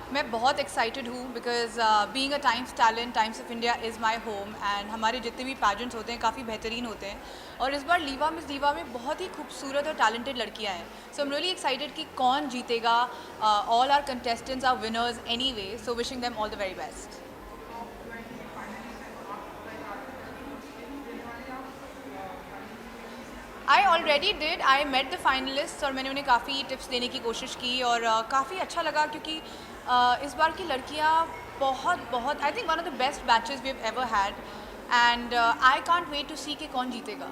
मैं बहुत एक्साइटेड हूँ because being a times talent times of India is my home and हमारे जितने भी पैजेंट्स होते हैं काफ़ी बेहतरीन होते हैं और इस बार लीवा मिस दीवा में बहुत ही खूबसूरत और टैलेंटेड लड़कियाँ हैं so I am really excited कि कौन जीतेगा all are contestants are winners anyway so wishing them all the very best I already did I met the finalist और मैंने उन्हें काफ़ी टिप्स देने की कोशिश की और काफ़ी अच्छा लगा क्योंकि इस बार की लड़कियाँ बहुत बहुत I think one of the best batches we have ever had and I can't wait to see कि कौन जीतेगा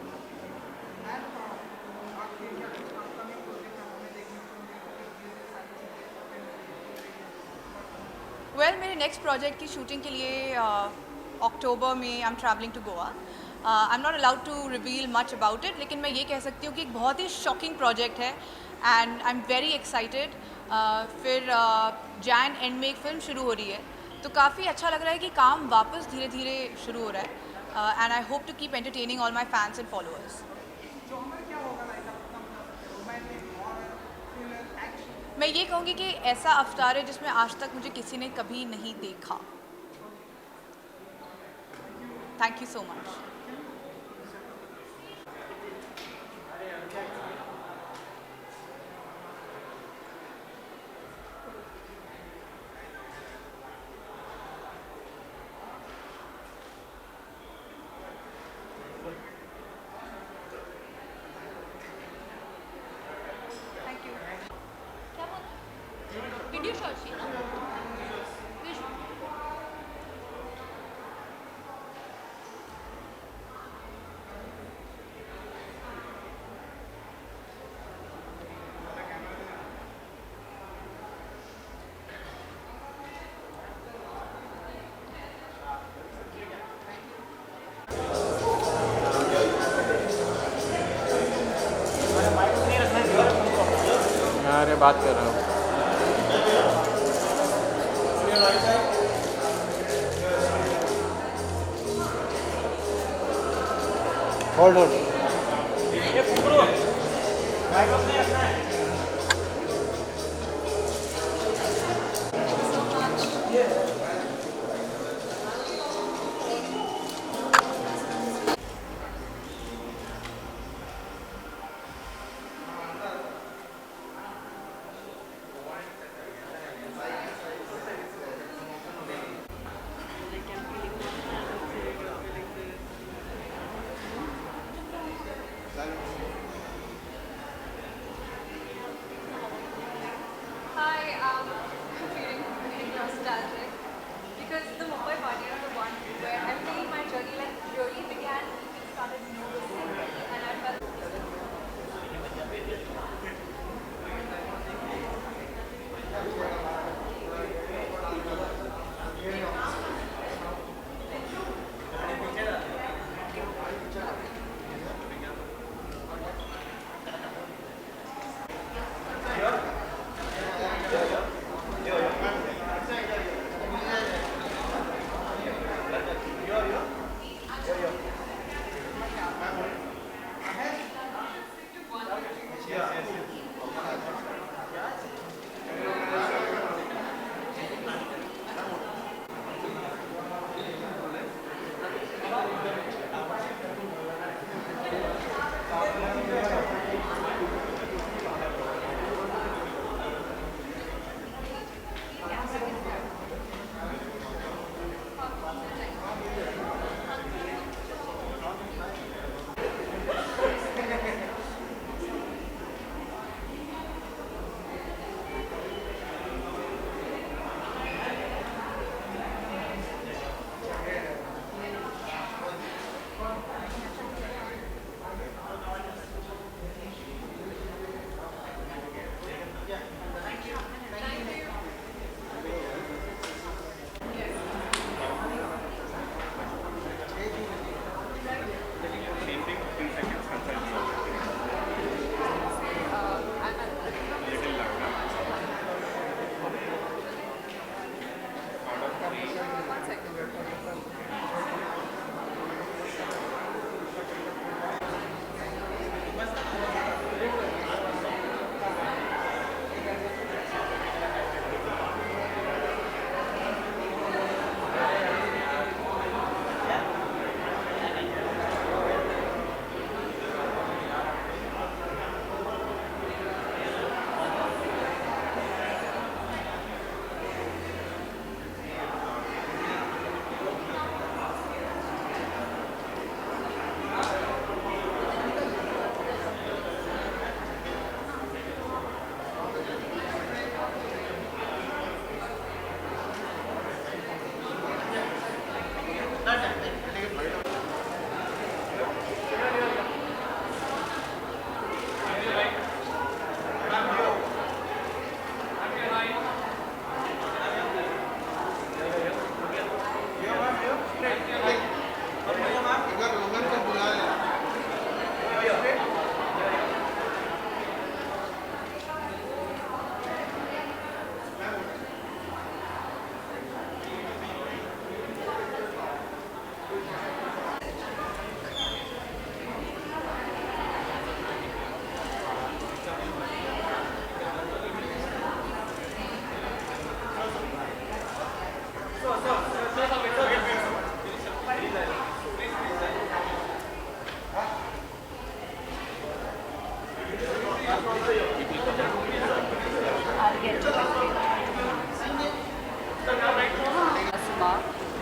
वेल मेरे नेक्स्ट प्रोजेक्ट की शूटिंग के लिए अक्टूबर में I am travelling to Goa I am not allowed to reveal much about it लेकिन मैं ये कह सकती हूँ कि एक बहुत ही शॉकिंग प्रोजेक्ट है and I am very excited फिर जैन एंड में एक फ़िल्म शुरू हो रही है तो काफ़ी अच्छा लग रहा है कि काम वापस धीरे धीरे शुरू हो रहा है and I hope to keep entertaining all my fans and followers मैं ये कहूँगी कि ऐसा अवतार है जिसमें आज तक मुझे किसी ने कभी नहीं देखा thank you so much thank you क्या बोल वीडियो शॉट चाहिए ना अरे बात कर रहा हूँ hold hold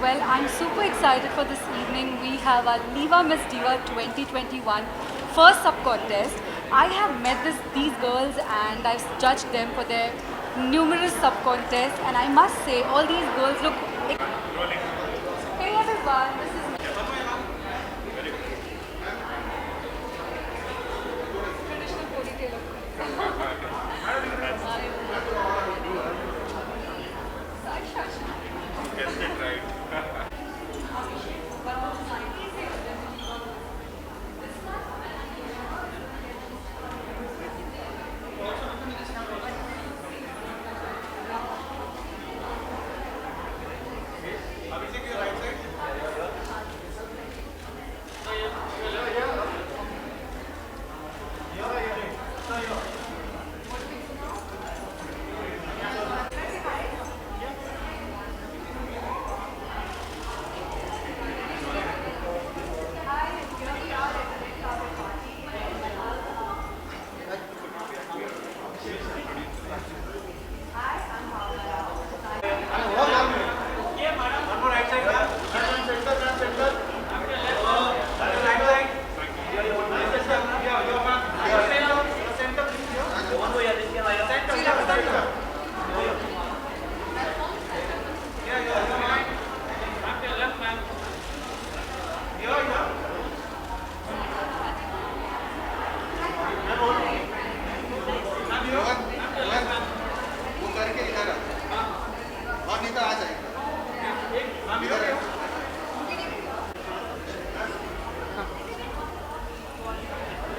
Well, I'm super excited for this evening. We have our Liva Miss Diva 2021 first sub-contest. I have met these girls and I've judged them for their numerous sub-contests, and I must say all these girls look... Hey everyone, this is traditional ponytail.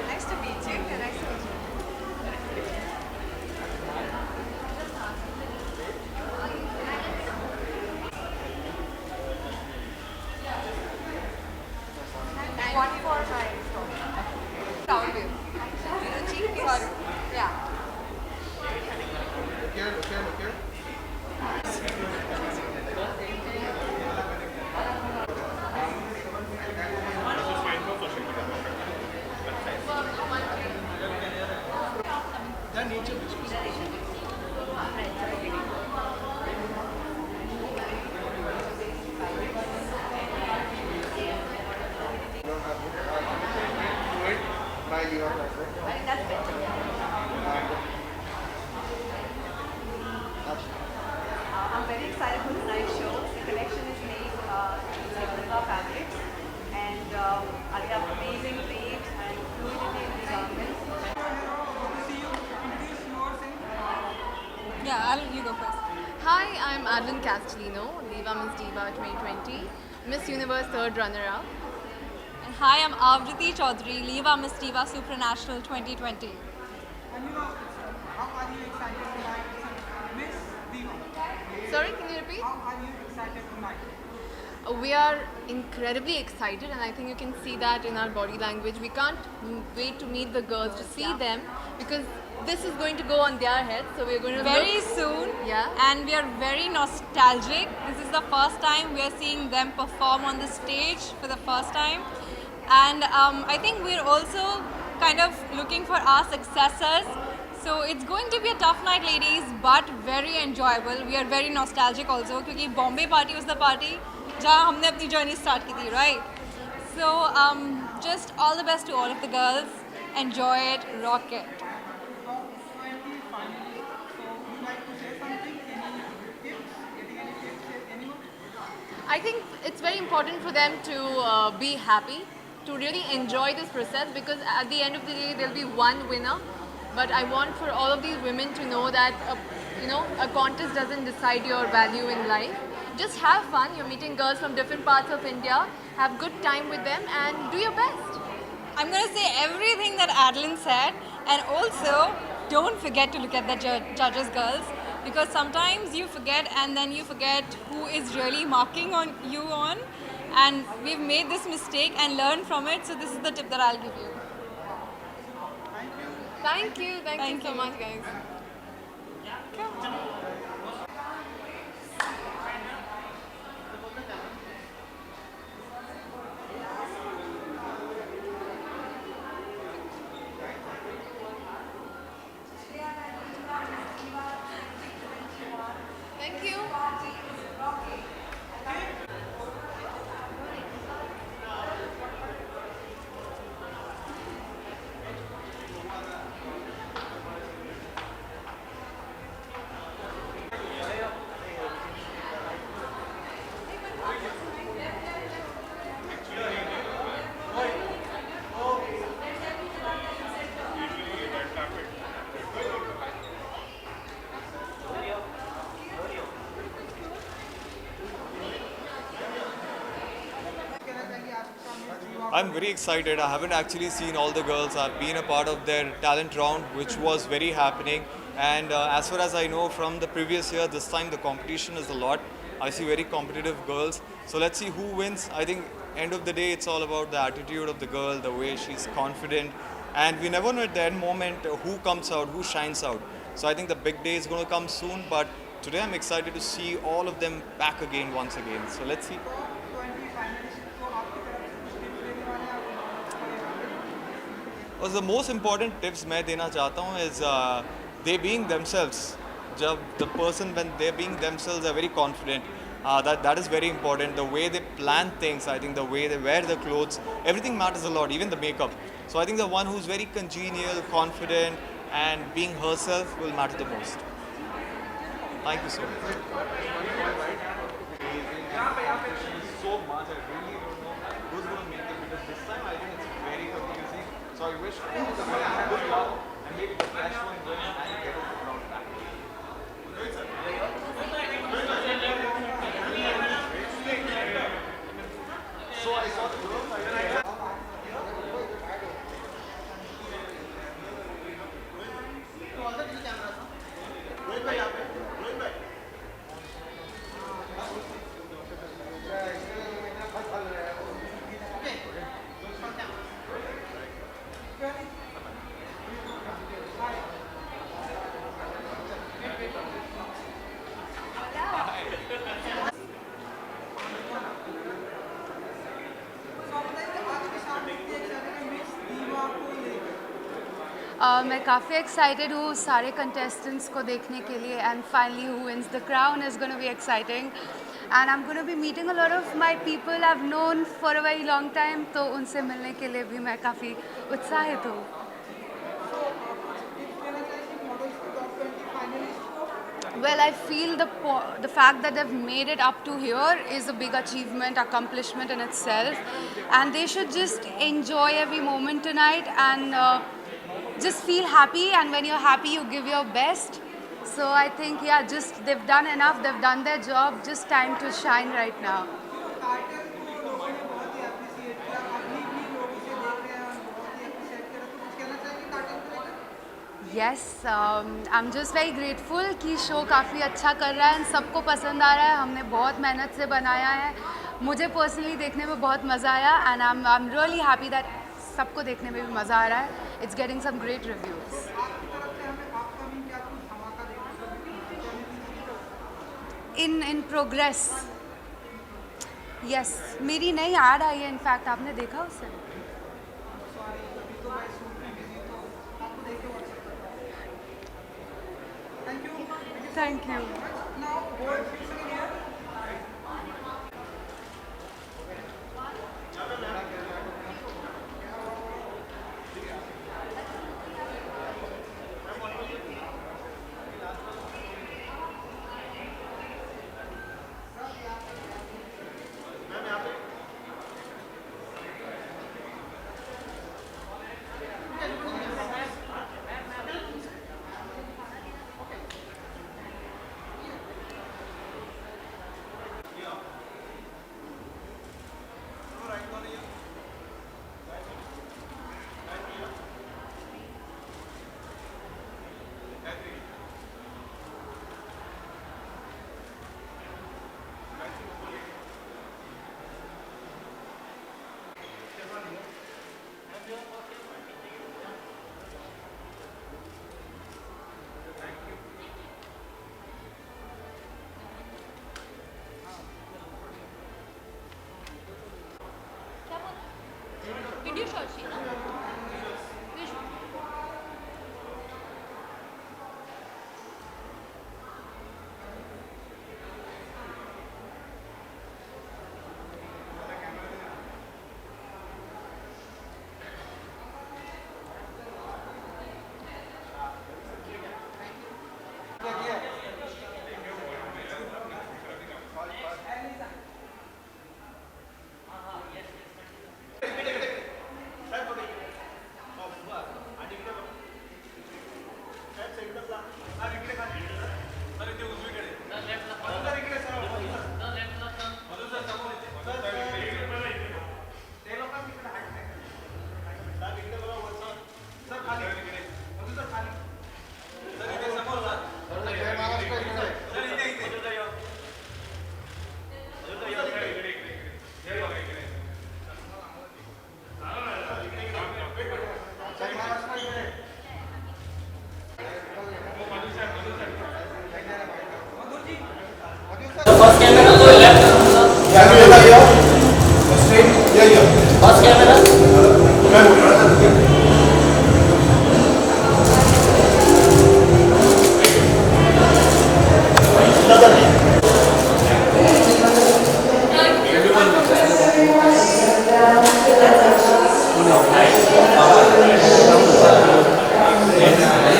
Nice to meet you. Nice to meet you. And one for my down view. The cheek is yeah. Look here. Try your best. I think that's it. I'm very excited for tonight's show. The collection is made using Liva fabrics, and I have amazing waves and fluidity in the garments. Yeah, you go first. Hi, I'm Adeline Castellino, Liva Miss Diva 2020, Miss Universe third runner-up. And hi, I'm Avriti Chaudhary, Liva Miss Diva Supranational 2020. And how are you excited tonight, Miss Diva? Sorry, can you repeat? How are you excited tonight? We are incredibly excited, and I think you can see that in our body language. We can't wait to meet the girls, to see them, because this is going to go on their heads. So we're going to Very look, soon, Yeah. and we are very nostalgic. This is the first time we are seeing them perform on the stage for the first time. And I think we're also kind of looking for our successors. So it's going to be a tough night, ladies, but very enjoyable. We are very nostalgic also, because Bombay party was the party जहाँ हमने अपनी journey start की थी, right? So just all the best to all of the girls. Enjoy it, rock it. Finally, so would you like to say something? Any tips? Getting any tips? Anyone? I think it's very important for them to be happy, to really enjoy this process, because at the end of the day there'll be one winner. But I want for all of these women to know that a contest doesn't decide your value in life. Just have fun. You're meeting girls from different parts of India. Have good time with them and do your best. I'm going to say everything that Adeline said, and also don't forget to look at the judges, girls, because sometimes you forget, and then you forget who is really marking on you on, and we've made this mistake and learned from it. So this is the tip that I'll give you. Thank you. Thank you Thank so you. much, guys. Thank you. I'm very excited. I haven't actually seen all the girls. I've been a part of their talent round, which was very happening. And as far as I know from the previous year, this time the competition is a lot. I see very competitive girls. So let's see who wins. I think end of the day, it's all about the attitude of the girl, the way she's confident. And we never know at the end moment who comes out, who shines out. So I think the big day is going to come soon. But today I'm excited to see all of them back again once again. So let's see. 20 finalist को आपकी तरफ से कुछ tips देने वाले हैं आप? और the most important tips मैं देना चाहता हूँ is they being themselves. जब the person when they're being themselves are very confident. That is very important. The way they plan things, I think the way they wear the clothes, everything matters a lot. Even the makeup. So I think the one who's very congenial, confident, and being herself will matter the most. Thank you so much. So much. I really don't know who's going to make it because this time I think it's very confusing. So I wish all the best, good luck, and maybe the fresh one wins and get the crowd back. So I saw the girls. मैं काफ़ी excited हूँ सारे contestants को देखने के लिए and finally who wins the crown is gonna be exciting and I am gonna be meeting a lot of my people I have known for a very long time, तो उनसे मिलने के लिए भी मैं काफ़ी उत्साहित हूँ. Well, I feel the fact that they've made it up to here is a big achievement, accomplishment in itself, and they should just enjoy every moment tonight and just feel happy. And when you're happy, you give your best. So I think, yeah, just they've done enough. They've done their job. Just time to shine right now. Carton को लोगों ने बहुत ही appreciate किया, अभी भी लोग इसे देख रहे हैं और बहुत ही अप्रिशिएट कर रहे हैं, तो कुछ कहना चाहेंगे कार्टन को लेकर? Yes, I'm just very grateful कि शो काफ़ी अच्छा कर रहा है and सबको पसंद आ रहा है. हमने बहुत मेहनत से बनाया है. मुझे पर्सनली देखने में बहुत मज़ा आया and I'm really happy that सबको देखने में भी मज़ा आ रहा है. It's getting some great reviews. आपकी तरफ से हमें अपकमिंग क्या कुछ धमाका देखने को मिलेगा? In progress. Yes, मेरी नई ऐड आई है इनफैक्ट, आपने देखा उसे? सॉरी, अभी तो मैं शूट में बिजी, तो आपको देख के व्हाट्सएप कर दूँगा. Thank you. Thank you. Now, board fixing here.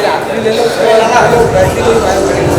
रात्री ले लो उसको वाला ना, बैटरी कोई